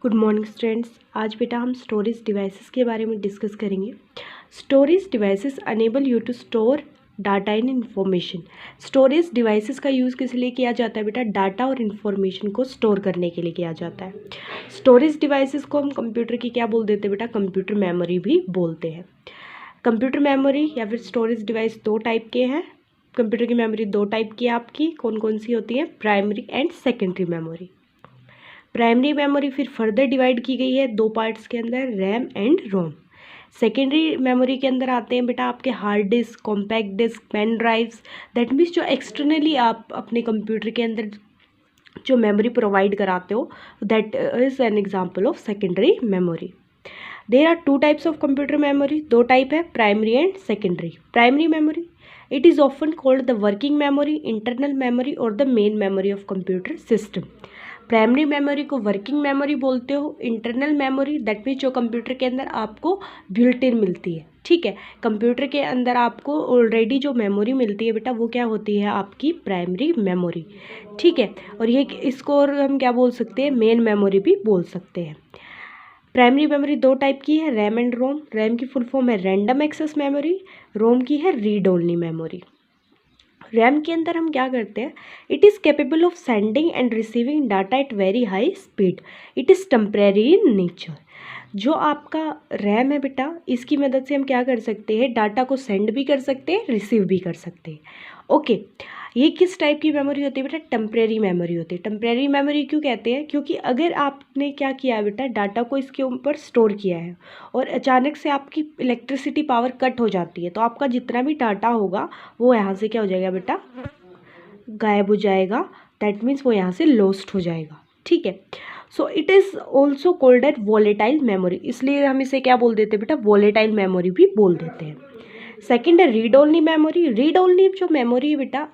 Good morning students. आज बेटा हम स्टोरेज डिवाइसेस के बारे में डिस्कस करेंगे। Storage devices enable you to store data and information. Storage devices का यूज़ किस लिए किया जाता है बेटा? डाटा और इन्फॉर्मेशन को स्टोर करने के लिए किया जाता है। स्टोरेज डिवाइसेस को हम कंप्यूटर की क्या बोल देते हैं बेटा? कंप्यूटर मेमोरी भी बोलते हैं। कंप्यूटर मेमोरी या फिर स्टोरेज डिवाइस दो टाइप के हैं। कंप्यूटर की मेमोरी दो टाइप की है आपकी, कौन कौन सी होती है? Primary and secondary memory. Primary memory फिर फर्दर डिवाइड की गई है दो पार्ट्स के अंदर, RAM and ROM. Secondary memory के अंदर आते हैं बेटा आपके hard disk, compact disk, pen drives. That means जो एक्सटर्नली आप अपने कंप्यूटर के अंदर जो मेमोरी प्रोवाइड कराते हो, that is an example of secondary memory. There are two types of computer memory, दो टाइप है, primary and secondary. Primary memory it is often called the working memory, internal memory और the main memory of computer system. Primary memory को working memory बोलते हो। Internal memory that means जो computer के अंदर आपको बिल्ट इन मिलती है, ठीक है। कंप्यूटर के अंदर आपको ऑलरेडी जो मेमोरी मिलती है बेटा, वो क्या होती है? आपकी प्राइमरी मेमोरी, ठीक है। और ये इसको और हम क्या बोल सकते हैं? मेन मेमोरी भी बोल सकते हैं। प्राइमरी मेमोरी दो टाइप की है, रैम एंड रोम। रैम की फुल फॉर्म है रैंडम एक्सेस मेमोरी, रोम की है रीड ओनली मेमोरी। रैम के अंदर हम क्या करते हैं? It is capable of sending end receiving data at very high speed. It is temporary in nature. जो आपका रैम है बेटा, इसकी मदद से हम क्या कर सकते हैं? डाटा को सेंड भी कर सकते हैं, रिसीव भी कर सकते हैं। ओके, ये किस टाइप की मेमोरी होती है बेटा? टेम्परेरी मेमोरी होती है। टेम्परेरी मेमोरी क्यों कहते हैं? क्योंकि अगर आपने क्या किया है बेटा, डाटा को इसके ऊपर स्टोर किया है और अचानक से आपकी इलेक्ट्रिसिटी पावर कट हो जाती है, तो आपका जितना भी डाटा होगा वो यहाँ से क्या हो जाएगा बेटा? गायब हो जाएगा। दैट मीन्स वो यहाँ से लॉस्ट हो जाएगा, ठीक है। So it is also called eight volatile memory, इसलिए हम इसे क्या बोल देते हैं बेटा? वॉलेटाइल मेमोरी भी बोल देते हैं। सेकेंड है read only memory. Read only जो मेमोरी है बेटा,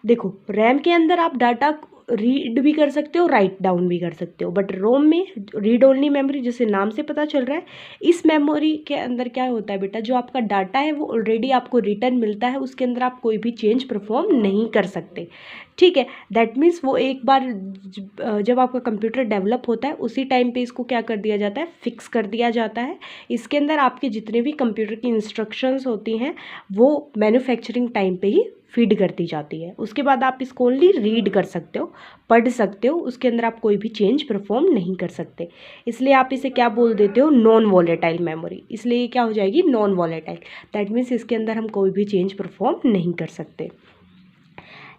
देखो रैम के अंदर आप डाटा रीड भी कर सकते हो, राइट डाउन भी कर सकते हो, बट रोम में रीड ओनली मेमोरी, जैसे नाम से पता चल रहा है, इस मेमोरी के अंदर क्या होता है बेटा? जो आपका डाटा है वो ऑलरेडी आपको रिटर्न मिलता है, उसके अंदर आप कोई भी चेंज परफॉर्म नहीं कर सकते, ठीक है। दैट मीन्स वो एक बार जब आपका कंप्यूटर डेवलप होता है उसी टाइम पे इसको क्या कर दिया जाता है? फिक्स कर दिया जाता है। इसके अंदर आपके जितने भी कंप्यूटर की इंस्ट्रक्शंस होती हैं वो मैन्युफैक्चरिंग टाइम पे ही फीड कर दी जाती है। उसके बाद आप इसको ओनली रीड कर सकते हो, पढ़ सकते हो, उसके अंदर आप कोई भी चेंज परफॉर्म नहीं कर सकते। इसलिए आप इसे क्या बोल देते हो? Non volatile memory. इसलिए क्या हो जाएगी? Non volatile. दैट मीन्स इसके अंदर हम कोई भी चेंज परफॉर्म नहीं कर सकते।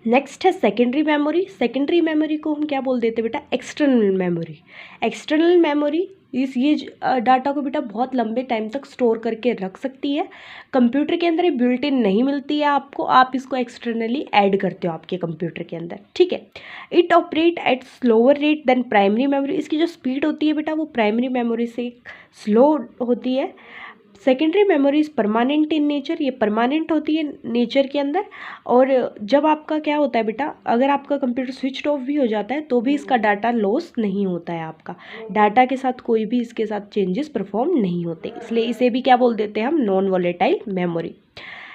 नेक्स्ट है सेकेंडरी मेमोरी। सेकेंडरी मेमोरी को हम क्या बोल देते हैं बेटा? External memory. एक्सटर्नल मेमोरी ये डाटा को बेटा बहुत लंबे टाइम तक स्टोर करके रख सकती है। कंप्यूटर के अंदर ये बिल्ट इन नहीं मिलती है आपको, आप इसको एक्सटर्नली ऐड करते हो आपके कंप्यूटर के अंदर, ठीक है। It operate at slower rate than primary memory. इसकी जो स्पीड होती है बेटा वो प्राइमरी मेमोरी से स्लो होती है। Secondary memory is permanent in nature, ये परमानेंट होती है नेचर के अंदर। और जब आपका क्या होता है बेटा, अगर आपका कंप्यूटर स्विच ऑफ भी हो जाता है तो भी इसका डाटा लॉस नहीं होता है। आपका डाटा के साथ कोई भी इसके साथ चेंजेस परफॉर्म नहीं होते, इसलिए इसे भी क्या बोल देते हैं हम? Non volatile memory.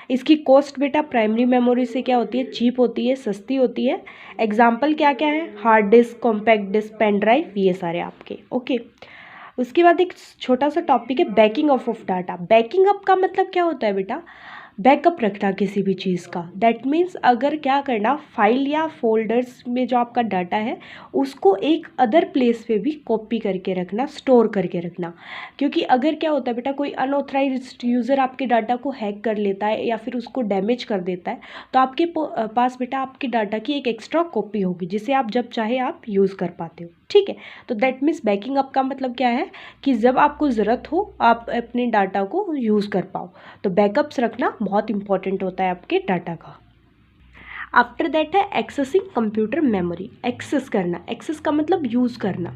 इसकी कॉस्ट बेटा प्राइमरी मेमोरी से क्या होती है? चीप होती है, सस्ती होती है। एग्जाम्पल क्या क्या है? Hard disk, compact disk, pen drive, ये सारे आपके, ओके। उसके बाद एक छोटा सा टॉपिक है banking of data. Banking up का मतलब क्या होता है बेटा? बैकअप रखना किसी भी चीज़ का। दैट मीन्स अगर क्या करना, फाइल या फोल्डर्स में जो आपका डाटा है उसको एक अदर प्लेस पे भी कॉपी करके रखना, स्टोर करके रखना। क्योंकि अगर क्या होता है बेटा, कोई अनऑथराइज्ड यूज़र आपके डाटा को हैक कर लेता है या फिर उसको डैमेज कर देता है, तो आपके पास बेटा आपके डाटा की एक एक्स्ट्रा कॉपी होगी जिसे आप जब चाहे आप यूज़ कर पाते हो, ठीक है। तो दैट मीन्स बैकिंग अप का मतलब क्या है कि जब आपको ज़रूरत हो आप अपने डाटा को यूज़ कर पाओ। तो बैकअप्स रखना बहुत इंपॉर्टेंट होता है आपके डाटा का। आफ्टर दैट है एक्सेसिंग कंप्यूटर मेमोरी। एक्सेस करना, एक्सेस का मतलब यूज़ करना।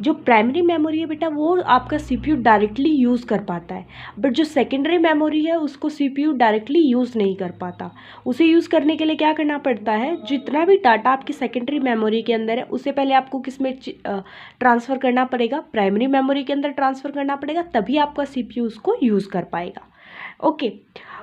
जो प्राइमरी मेमोरी है बेटा वो आपका सीपीयू डायरेक्टली यूज़ कर पाता है, बट जो सेकेंडरी मेमोरी है उसको सीपीयू डायरेक्टली यूज़ नहीं कर पाता। उसे यूज़ करने के लिए क्या करना पड़ता है? जितना भी डाटा आपकी सेकेंडरी मेमोरी के अंदर है उसे पहले आपको किस में ट्रांसफ़र करना पड़ेगा? प्राइमरी मेमोरी के अंदर ट्रांसफ़र करना पड़ेगा, तभी आपका सीपीयू उसको यूज़ कर पाएगा, ओके।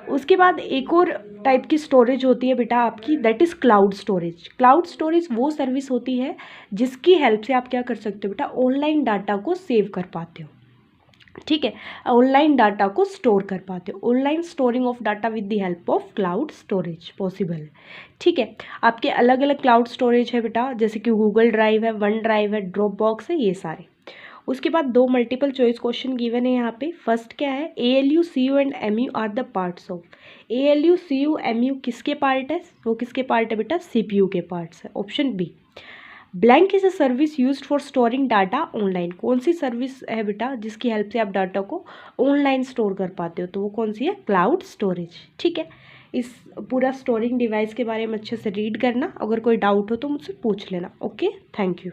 उसके बाद एक और टाइप की स्टोरेज होती है बेटा आपकी, that is cloud storage. Cloud storage वो सर्विस होती है जिसकी हेल्प से आप क्या कर सकते हो बेटा, ऑनलाइन डाटा को सेव कर पाते हो, ठीक है, ऑनलाइन डाटा को स्टोर कर पाते हो। Online storing of data with the help of cloud storage possible है, ठीक है। आपके अलग अलग क्लाउड स्टोरेज है बेटा, जैसे कि गूगल ड्राइव है, वन ड्राइव है, ड्रॉप बॉक्स है, ये सारे। उसके बाद 2 मल्टीपल चॉइस क्वेश्चन गिवन है यहाँ पे। फर्स्ट क्या है, ALU CU and MU are the parts of. ALU CU MU किसके पार्ट है, वो किसके पार्ट है बेटा, CPU के पार्ट्स है, option B. Blank is a service used for storing data online. कौन सी सर्विस है बेटा जिसकी हेल्प से आप डाटा को ऑनलाइन स्टोर कर पाते हो, तो वो कौन सी है, क्लाउड स्टोरेज, ठीक है। इस पूरा स्टोरिंग डिवाइस के बारे में अच्छे से रीड करना, अगर कोई डाउट हो तो मुझसे पूछ लेना। Okay, thank you.